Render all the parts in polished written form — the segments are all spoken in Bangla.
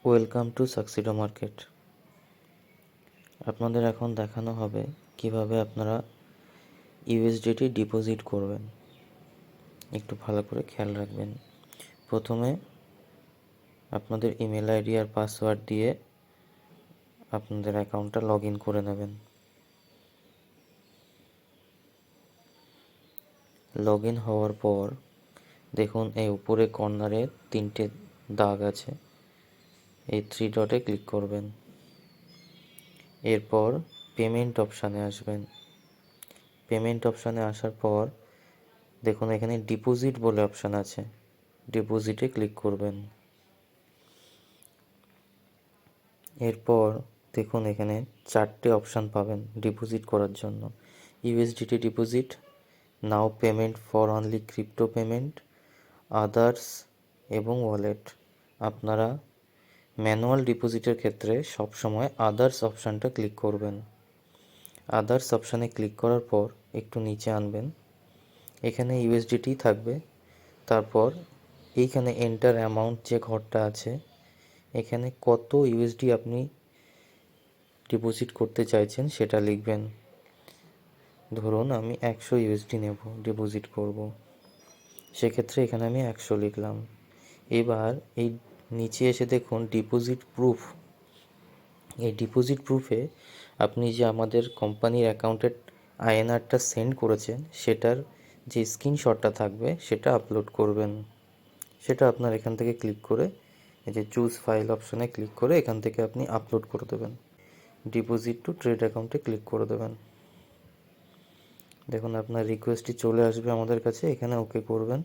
Welcome to সাকসিডো market. আপনাদের এখন দেখানো হবে কিভাবে আপনারা ইউএসডিটি ডিপোজিট করবেন। একটু ভালো করে খেয়াল রাখবেন। প্রথমে আপনাদের ইমেল আইডি আর পাসওয়ার্ড দিয়ে আপনাদের অ্যাকাউন্টটা লগ ইন করে নেবেন। লগ ইন হওয়ার পর দেখুন এই উপরে কর্নারে 3টে দাগ আছে, এই 3 ডটে ক্লিক করবেন। এরপর পেমেন্ট অপশানে আসবেন। পেমেন্ট অপশানে আসার পর দেখুন এখানে ডিপোজিট বলে অপশান আছে, ডিপোজিটে ক্লিক করবেন। এরপর দেখুন এখানে 4টে অপশান পাবেন ডিপোজিট করার জন্য। USDT deposit, now payment for only crypto payment, others এবং ওয়ালেট। আপনারা ম্যানুয়াল ডিপোজিটের ক্ষেত্রে সবসময় আদার্স অপশানটা ক্লিক করবেন। আদার্স অপশানে ক্লিক করার পর একটু নিচে আনবেন, এখানে ইউএসডিটি থাকবে। তারপর এইখানে এন্টার অ্যামাউন্ট যে ঘরটা আছে, এখানে কত ইউএসডি আপনি ডিপোজিট করতে চাইছেন সেটা লিখবেন। ধরুন আমি 100 ইউএসডি নেব, ডিপোজিট করব, সেক্ষেত্রে এখানে আমি 100 লিখলাম। এবার এই নিচে এসে দেখুন ডিপোজিট প্রুফ। এই ডিপোজিট প্রুফে আপনি যে আমাদের কোম্পানির অ্যাকাউন্টের আইএনআরটা সেন্ড করেছেন সেটার যে স্ক্রিনশটটা থাকবে সেটা আপলোড করবেন। সেটা আপনার এখান থেকে ক্লিক করে এই যে চুজ ফাইল অপশানে ক্লিক করে এখান থেকে আপনি আপলোড করে দেবেন। ডিপোজিট টু ট্রেড অ্যাকাউন্টে ক্লিক করে দেবেন। দেখুন আপনার রিকোয়েস্টটি চলে আসবে আমাদের কাছে, এখানে ওকে করবেন।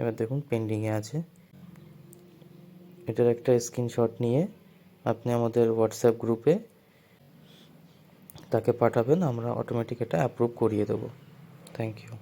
এবার দেখুন পেন্ডিংয়ে আছে। এটার একটা স্ক্রিনশট নিয়ে আপনি আমাদের হোয়াটসঅ্যাপ গ্রুপে তাকে পাঠাবেন, আমরা অটোমেটিক এটা অ্যাপ্রুভ করিয়ে দেবো। Thank you.